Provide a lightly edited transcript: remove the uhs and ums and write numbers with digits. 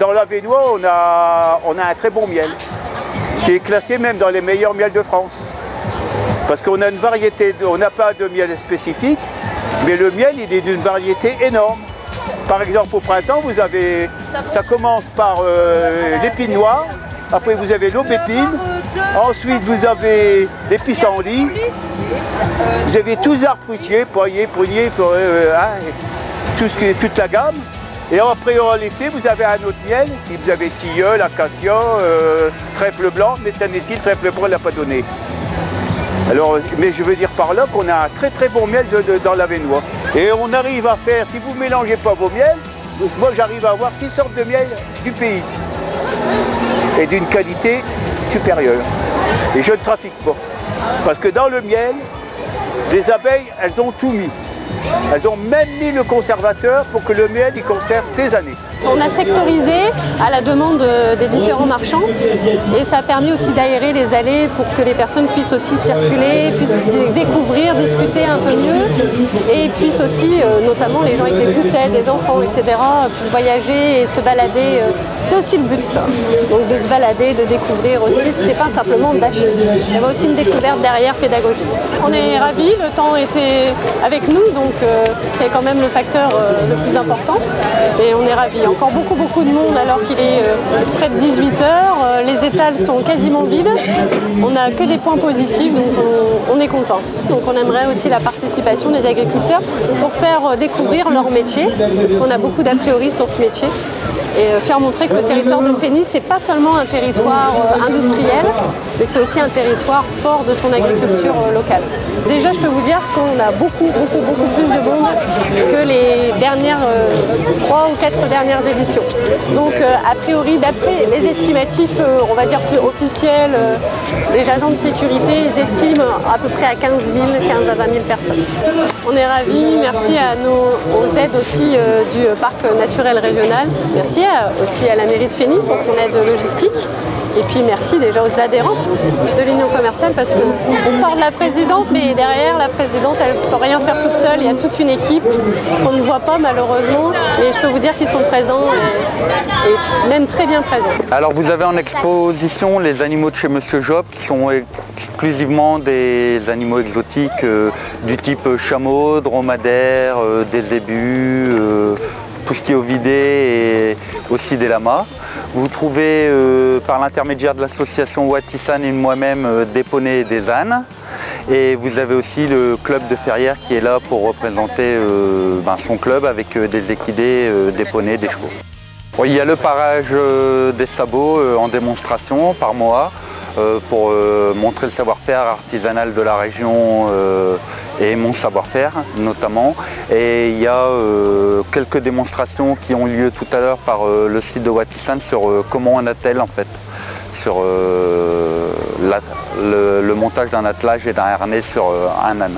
Dans l'Avesnois, on a un très bon miel, qui est classé même dans les meilleurs miels de France. Parce qu'on a une variété, on n'a pas de miel spécifique, mais le miel, il est d'une variété énorme. Par exemple, au printemps, vous avez, ça commence par l'épine noire, après vous avez l'aubépine, ensuite vous avez les pissenlits, vous avez tous les arbres fruitiers, poiriers, pruniers, toute la gamme. Et après, en l'été, vous avez un autre miel, vous avez tilleul, acacia, trèfle blanc, mais cette année-ci, le trèfle blanc ne l'a pas donné. Alors, mais je veux dire par là qu'on a un très très bon miel dans l'Avesnois. Et on arrive à faire, si vous ne mélangez pas vos miels, moi j'arrive à avoir 6 sortes de miel du pays. Et d'une qualité supérieure. Et je ne trafique pas. Parce que dans le miel, les abeilles, elles ont tout mis. Elles ont même mis le conservateur pour que le miel il conserve des années. On a sectorisé à la demande des différents marchands et ça a permis aussi d'aérer les allées pour que les personnes puissent aussi circuler, puissent découvrir, discuter un peu mieux et puissent aussi, notamment les gens avec des poussettes, des enfants, etc., puissent voyager et se balader. C'était aussi le but, ça. Donc de se balader, de découvrir aussi, c'était pas simplement d'acheter. Il y avait aussi une découverte derrière pédagogique. On est ravis, le temps était avec nous, donc c'est quand même le facteur le plus important et on est ravis. Encore beaucoup de monde alors qu'il est près de 18h, les étals sont quasiment vides, on n'a que des points positifs donc on est content. Donc on aimerait aussi la participation des agriculteurs pour faire découvrir leur métier, parce qu'on a beaucoup d'a priori sur ce métier, et faire montrer que le territoire de Fénis, c'est pas seulement un territoire industriel, mais c'est aussi un territoire fort de son agriculture locale. Déjà, je peux vous dire qu'on a beaucoup plus de monde que les dernières 3 ou 4 dernières éditions. Donc, a priori, d'après les estimatifs, on va dire plus officiels, les agents de sécurité, ils estiment à peu près à 15 à 20 000 personnes. On est ravis, merci aux aides aussi du parc naturel régional. Merci aussi à la mairie de Fénis pour son aide logistique. Et puis merci déjà aux adhérents de l'Union commerciale parce qu'on parle de la présidente, mais derrière la présidente, elle ne peut rien faire toute seule. Il y a toute une équipe qu'on ne voit pas malheureusement, mais je peux vous dire qu'ils sont présents et même très bien présents. Alors vous avez en exposition les animaux de chez Monsieur Job qui sont exclusivement des animaux exotiques du type chameau, dromadaire, des zébus, tout ce qui est ovidé et aussi des lamas. Vous trouvez par l'intermédiaire de l'association Watissan et moi-même des poneys et des ânes. Et vous avez aussi le club de Ferrières qui est là pour représenter son club avec des équidés, des poneys, des chevaux. Bon, il y a le parage des sabots en démonstration par mois pour montrer le savoir-faire artisanal de la région et mon savoir-faire notamment. Et il y a quelques démonstrations qui ont lieu tout à l'heure par le site de Watissan sur comment on attelle en fait, sur le montage d'un attelage et d'un harnais sur un âne.